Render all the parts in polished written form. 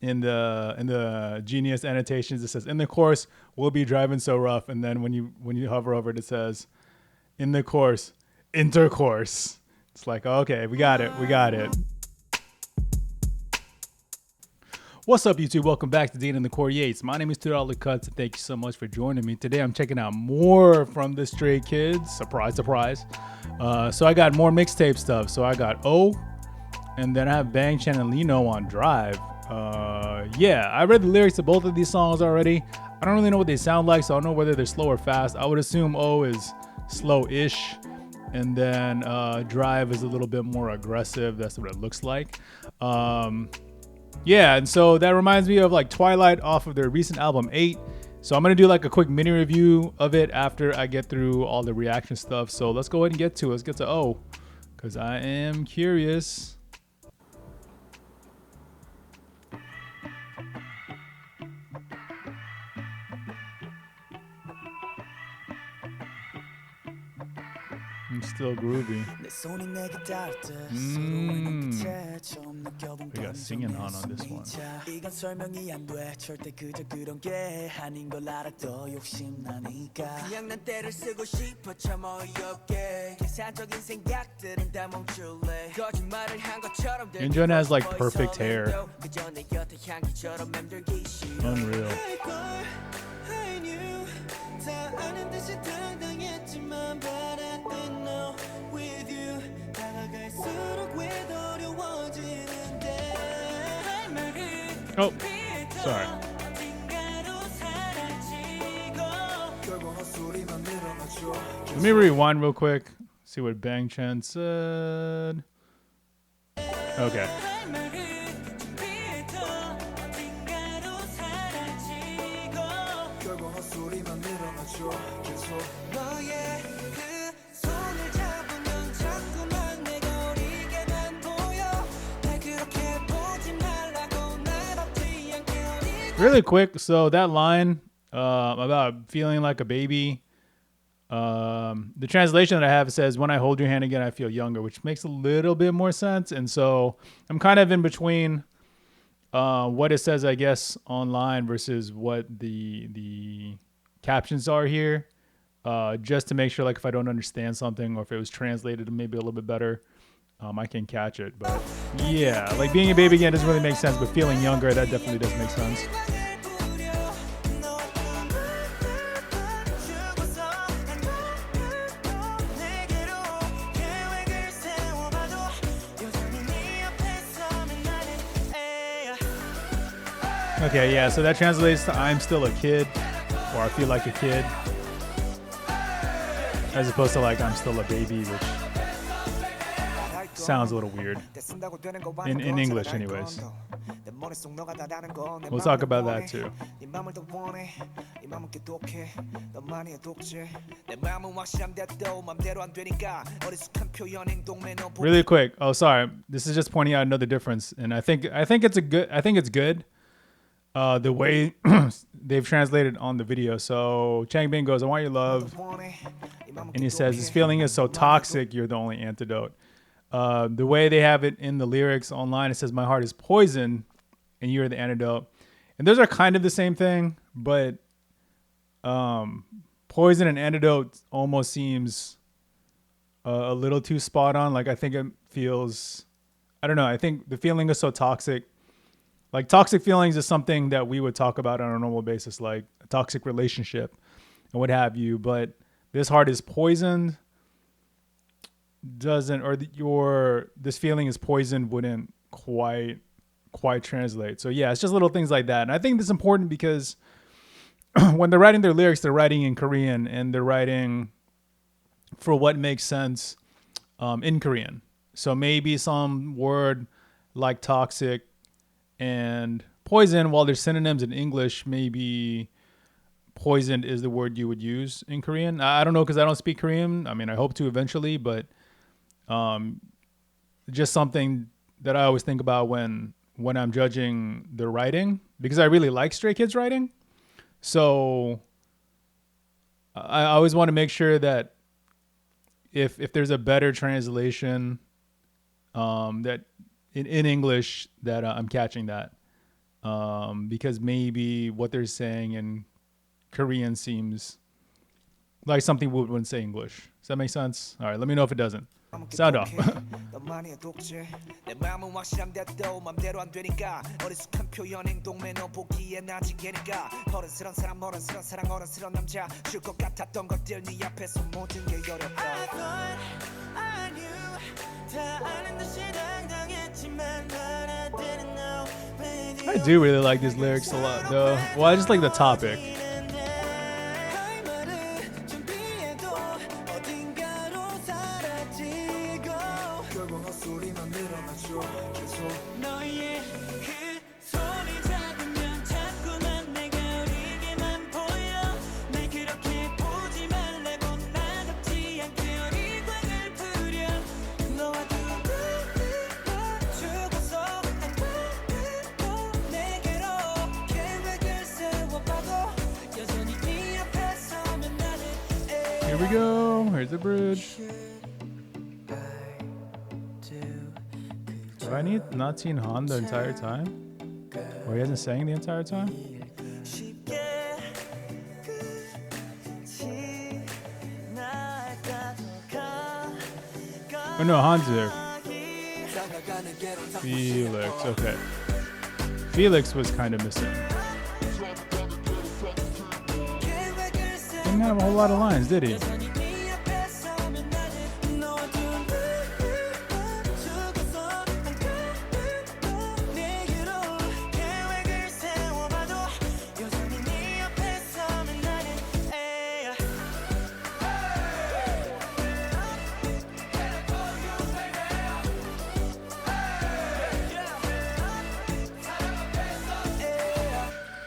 in the Genius annotations, it says in the course we'll be driving so rough, and then when you hover over it, it says in the course intercourse. It's like, okay, we got it. What's up, YouTube? Welcome back to Dean and the Core Yates. My name is $2 Cuts, and thank you so much for joining me. Today I'm checking out more from the Stray Kids. Surprise, surprise. So I got more mixtape stuff. So I got O, and then I have Bang Chan and Lino on Drive. Yeah, I read the lyrics to both of these songs already. I don't really know what they sound like, so I don't know whether they're slow or fast. I would assume O is slow-ish, and then Drive is a little bit more aggressive. That's what it looks like. Yeah, and so that reminds me of like Twilight off of their recent album 8. So I'm going to do like a quick mini review of it after I get through all the reaction stuff. So let's go ahead and get to it. Let's get to O, because I am curious. I'm still groovy. We got singing on this one. Injun has like perfect hair. Unreal. Oh, sorry. Let me rewind real quick. See what Bang Chan said. Okay. Really quick, so that line about feeling like a baby, the translation that I have says, when I hold your hand again, I feel younger, which makes a little bit more sense. And so I'm kind of in between what it says, I guess, online versus what the captions are here, just to make sure, like, if I don't understand something or if it was translated maybe a little bit better, I can catch it. But yeah, like being a baby again doesn't really make sense, but feeling younger, that definitely does make sense. Okay, yeah, so that translates to I'm still a kid, or I feel like a kid, as opposed to like I'm still a baby, which sounds a little weird in English anyways. We'll talk about that too. Really quick, oh sorry, this is just pointing out another difference, and I think it's good the way they've translated on the video. So Changbin goes, I want your love, and he says this feeling is so toxic, you're the only antidote. The way they have it in the lyrics online, it says my heart is poison and you're the antidote, and those are kind of the same thing, but poison and antidote almost seems a little too spot on. Like I think it feels, I don't know, I think the feeling is so toxic. Like toxic feelings is something that we would talk about on a normal basis, like a toxic relationship and what have you. But this heart is poisoned doesn't, or this feeling is poisoned wouldn't quite translate. So yeah, it's just little things like that. And I think that's important because when they're writing their lyrics, they're writing in Korean and they're writing for what makes sense in Korean. So maybe some word like toxic and poison, while there's synonyms in English, maybe poisoned is the word you would use in Korean. I don't know, because I don't speak Korean. I mean, I hope to eventually, but just something that I always think about when I'm judging the writing, because I really like Stray Kids writing. So I always want to make sure that if there's a better translation that in English, that I'm catching that. because maybe what they're saying in Korean seems like something we wouldn't say English. Does that make sense? All right, let me know if it doesn't. Sound off. I do really like these lyrics a lot, though. Well, I just like the topic. Here we go. Here's the bridge. Have I not seen Han the entire time? Or he hasn't sang the entire time? Oh no, Han's there. Felix, okay. Felix was kind of missing. Didn't have a whole lot of lines, did he?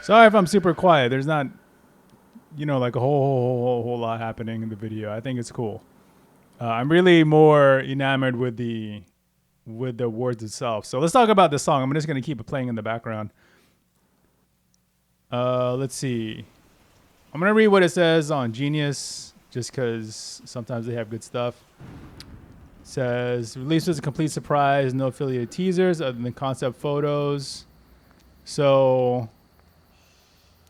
Sorry if I'm super quiet. There's not, like a whole lot happening in the video. I think it's cool. I'm really more enamored with the words itself. So let's talk about the song. I'm just gonna keep it playing in the background. Let's see. I'm gonna read what it says on Genius, just because sometimes they have good stuff. It says release was a complete surprise, no affiliated teasers other than concept photos. So.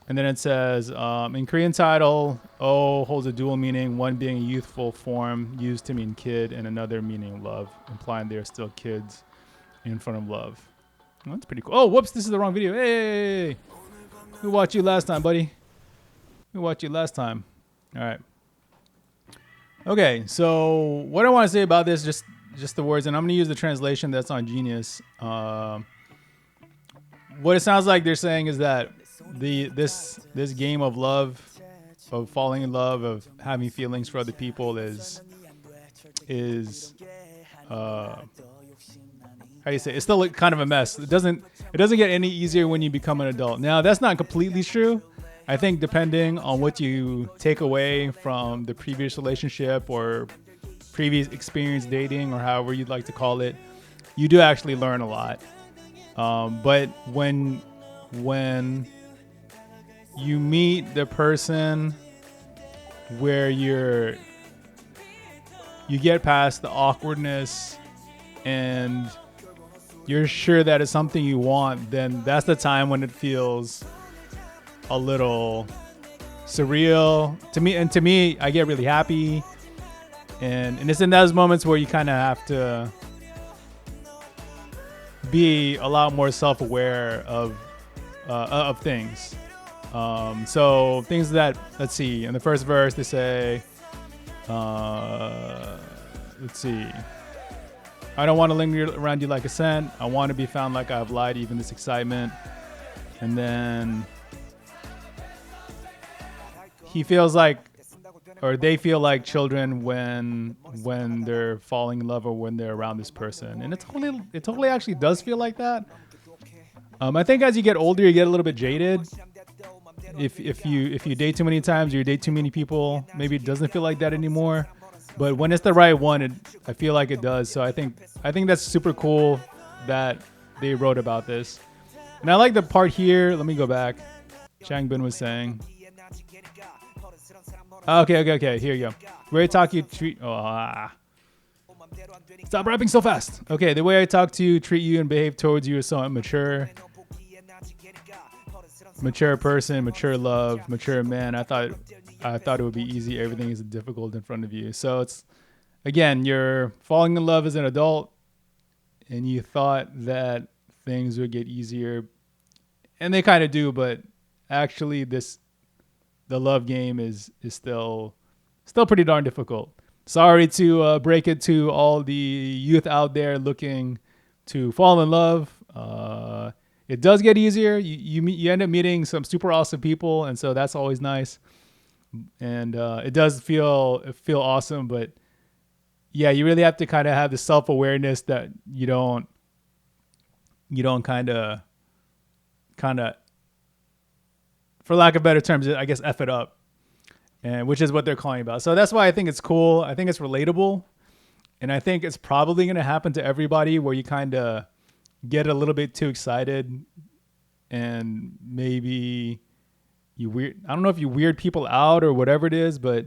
And then it says, in Korean title, O holds a dual meaning, one being a youthful form used to mean kid, and another meaning love, implying they are still kids in front of love. Well, that's pretty cool. Oh, whoops, this is the wrong video. Hey, we watched you last time, buddy. We watched you last time. All right. Okay, so what I want to say about this, just the words, and I'm going to use the translation that's on Genius. What it sounds like they're saying is that this game of love, of falling in love, of having feelings for other people is how do you say, it's still kind of a mess. It doesn't get any easier when you become an adult. Now that's not completely true. I think depending on what you take away from the previous relationship or previous experience dating or however you'd like to call it, you do actually learn a lot. But when you meet the person where you get past the awkwardness and you're sure that it's something you want, then that's the time when it feels a little surreal to me. And to me, I get really happy. And it's in those moments where you kind of have to be a lot more self-aware of things. So things that, let's see, in the first verse they say, let's see, I don't want to linger around you like a scent. I want to be found like I've lied, even this excitement. And then he feels like, or they feel like children when they're falling in love or when they're around this person. And it totally actually does feel like that. I think as you get older, you get a little bit jaded. If you date too many times or you date too many people, maybe it doesn't feel like that anymore. But when it's the right one, I feel like it does. So I think that's super cool that they wrote about this. And I like the part here. Let me go back. Changbin was saying. Okay. Here you go. Where I talk you treat. Stop rapping so fast. Okay, the way I talk to you, treat you, and behave towards you is so immature. mature person, mature love, mature man. I thought it would be easy. Everything is difficult in front of you. So it's, again, you're falling in love as an adult, and you thought that things would get easier, and they kind of do, but actually the love game is still pretty darn difficult. Sorry to break it to all the youth out there looking to fall in love. It does get easier. You end up meeting some super awesome people, and so that's always nice. And it does feel awesome, but yeah, you really have to kind of have the self-awareness that you don't kind of, for lack of better terms, I guess, F it up. And which is what they're calling about. So that's why I think it's cool. I think it's relatable. And I think it's probably going to happen to everybody, where you kind of get a little bit too excited, and maybe I don't know if you weird people out or whatever it is, but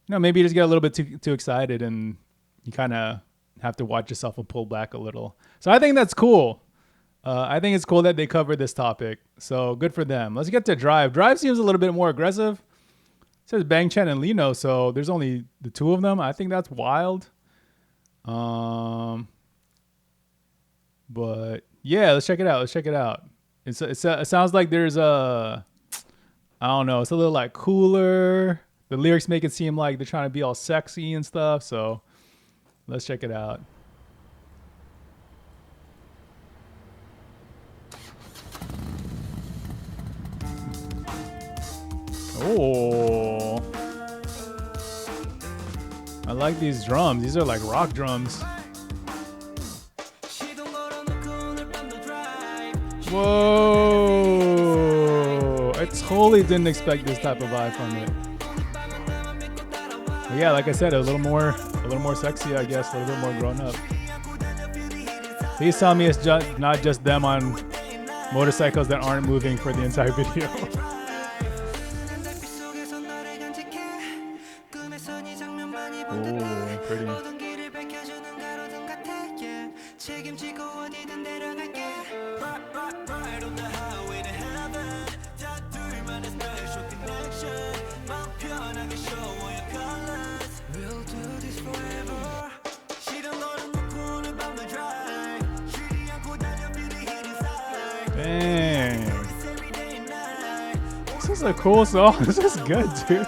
maybe you just get a little bit too excited, and you kind of have to watch yourself and pull back a little. So I think that's cool. I think it's cool that they covered this topic. So good for them. Let's get to Drive. Drive seems a little bit more aggressive. It says Bang Chan and Lino, so there's only the two of them. I think that's wild. But yeah, let's check it out. It sounds like there's I don't know. It's a little like cooler. The lyrics make it seem like they're trying to be all sexy and stuff. So let's check it out. Oh, I like these drums. These are like rock drums. Whoa, I totally didn't expect this type of vibe from it. But yeah, like I said, a little more sexy, I guess, a little bit more grown up. Please tell me it's not just them on motorcycles that aren't moving for the entire video. Oh, pretty. Dang. This is a cool song. This is good, dude.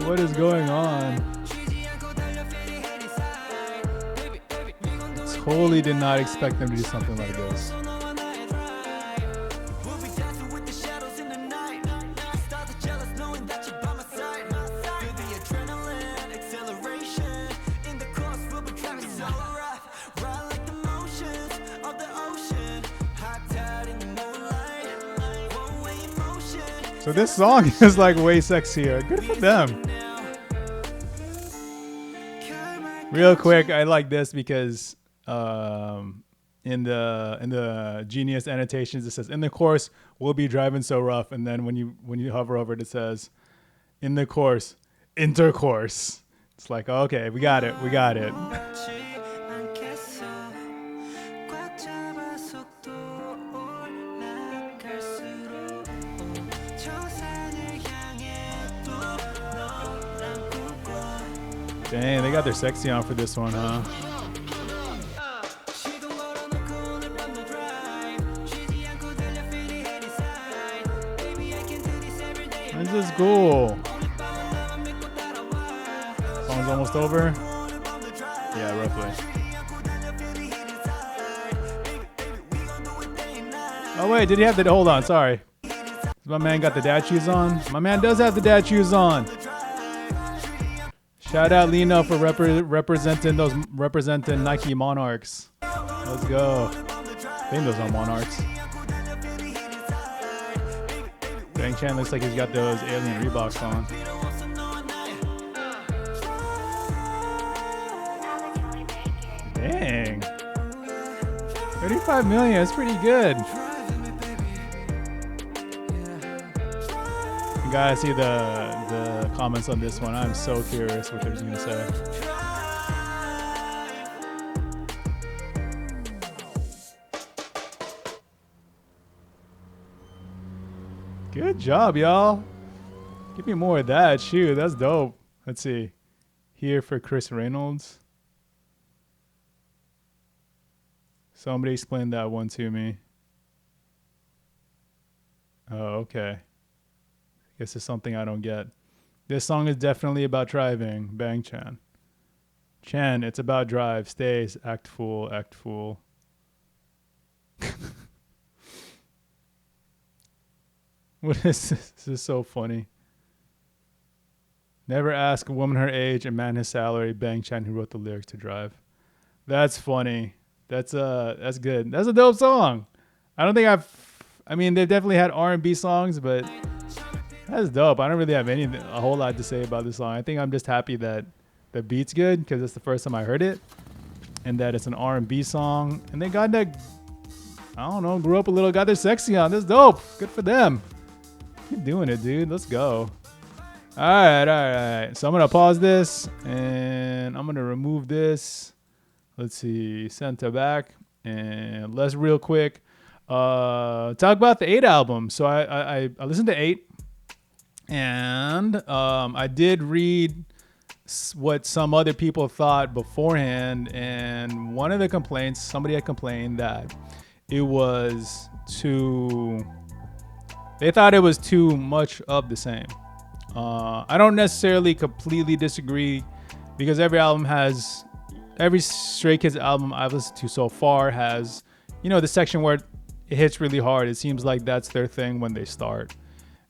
What is going on? Totally did not expect them to do something like this. So this song is like way sexier. Good for them. Real quick, I like this because in the Genius annotations it says, in the course we'll be driving so rough, and then when you hover over it, it says, in the course, intercourse. It's like, okay, we got it. Dang, they got their sexy on for this one, huh? This is cool. Song's almost over. Yeah, roughly. Oh wait, did he have the? Hold on, sorry. My man got the dad shoes on. My man does have the dad shoes on. Shout out Lino for representing Nike Monarchs. Let's go. I think those are Monarchs. Bang Chan looks like he's got those alien Reeboks on. Dang. 35 million, that's pretty good. You gotta see the comments on this one. I'm so curious what they're gonna say. Good job, y'all. Give me more of that. Shoot, that's dope. Let's see. Here for Chris Reynolds. Somebody explain that one to me. Oh, okay. Guess it's something I don't get. This song is definitely about driving. Bang Chan. Chan, it's about drive. Stays. Act fool. Act fool. What is this? This is so funny. Never ask a woman her age and man his salary. Bang Chan, who wrote the lyrics to Drive. That's funny. That's good. That's a dope song. I don't think I mean, they've definitely had R&B songs, but that's dope. I don't really have a whole lot to say about this song. I think I'm just happy that the beat's good because it's the first time I heard it, and that it's an R&B song. And they got that, I don't know, grew up a little, got their sexy on. That's dope. Good for them. Keep doing it, dude. Let's go. All right. So I'm going to pause this, and I'm going to remove this. Let's see. Send to back. And let's real quick talk about the 8 album. So I listened to 8, and I did read what some other people thought beforehand. And one of the complaints, somebody had complained that it was they thought it was too much of the same. I don't necessarily completely disagree because every Stray Kids album I've listened to so far has, the section where it hits really hard. It seems like that's their thing when they start.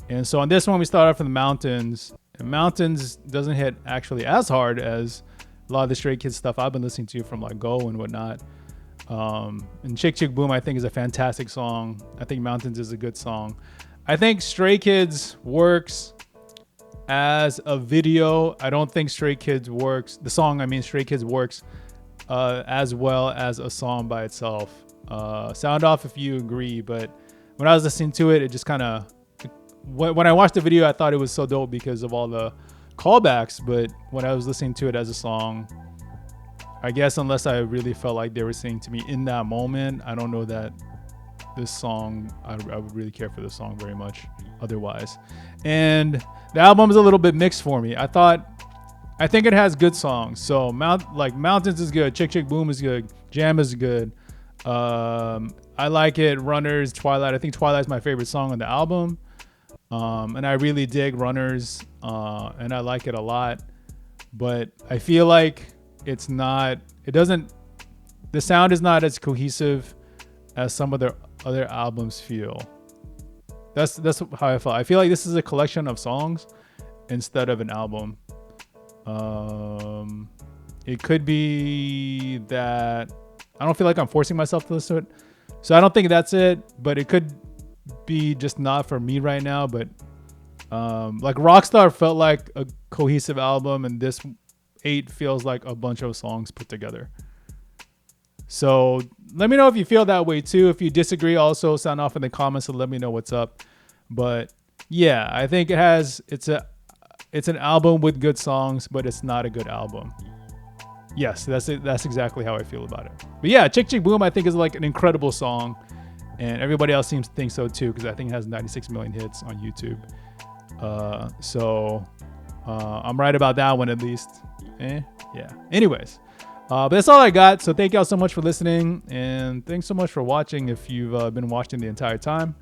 And so on this one, we start off in the Mountains. And Mountains doesn't hit actually as hard as a lot of the Stray Kids stuff I've been listening to from like Go and whatnot. And Chick Chick Boom, I think, is a fantastic song. I think Mountains is a good song. I think Stray Kids works as a video. I don't think Stray Kids works. The song, Stray Kids works as well as a song by itself. Sound off if you agree, but when I was listening to it, it just kind of, when I watched the video, I thought it was so dope because of all the callbacks, but when I was listening to it as a song, I guess unless I really felt like they were saying to me in that moment, I don't know that this song, I would really care for this song very much otherwise. And the album is a little bit mixed for me. I think it has good songs. So Mountains is good, Chick Chick Boom is good, Jam is good. I like it. Runners, Twilight. I think Twilight's my favorite song on the album. And I really dig Runners, and I like it a lot. But I feel like the sound is not as cohesive as some of their other albums feel. That's how I felt. I feel like this is a collection of songs instead of an album. It could be that I don't feel like I'm forcing myself to listen to it. So I don't think that's it, but it could be just not for me right now. But like Rockstar felt like a cohesive album, and this 8 feels like a bunch of songs put together. So let me know if you feel that way too. If you disagree, also sound off in the comments and let me know what's up. But yeah, I think it's an album with good songs, but it's not a good album. Yes, that's it. That's exactly how I feel about it. But yeah, Chick Chick Boom I think is like an incredible song, and everybody else seems to think so too because I think it has 96 million hits on YouTube. So I'm right about that one at least. Yeah. Anyways, but that's all I got. So thank y'all so much for listening, and thanks so much for watching. If you've been watching the entire time,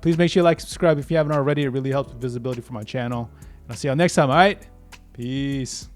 please make sure you like, subscribe if you haven't already. It really helps with visibility for my channel. And I'll see y'all next time. All right, peace.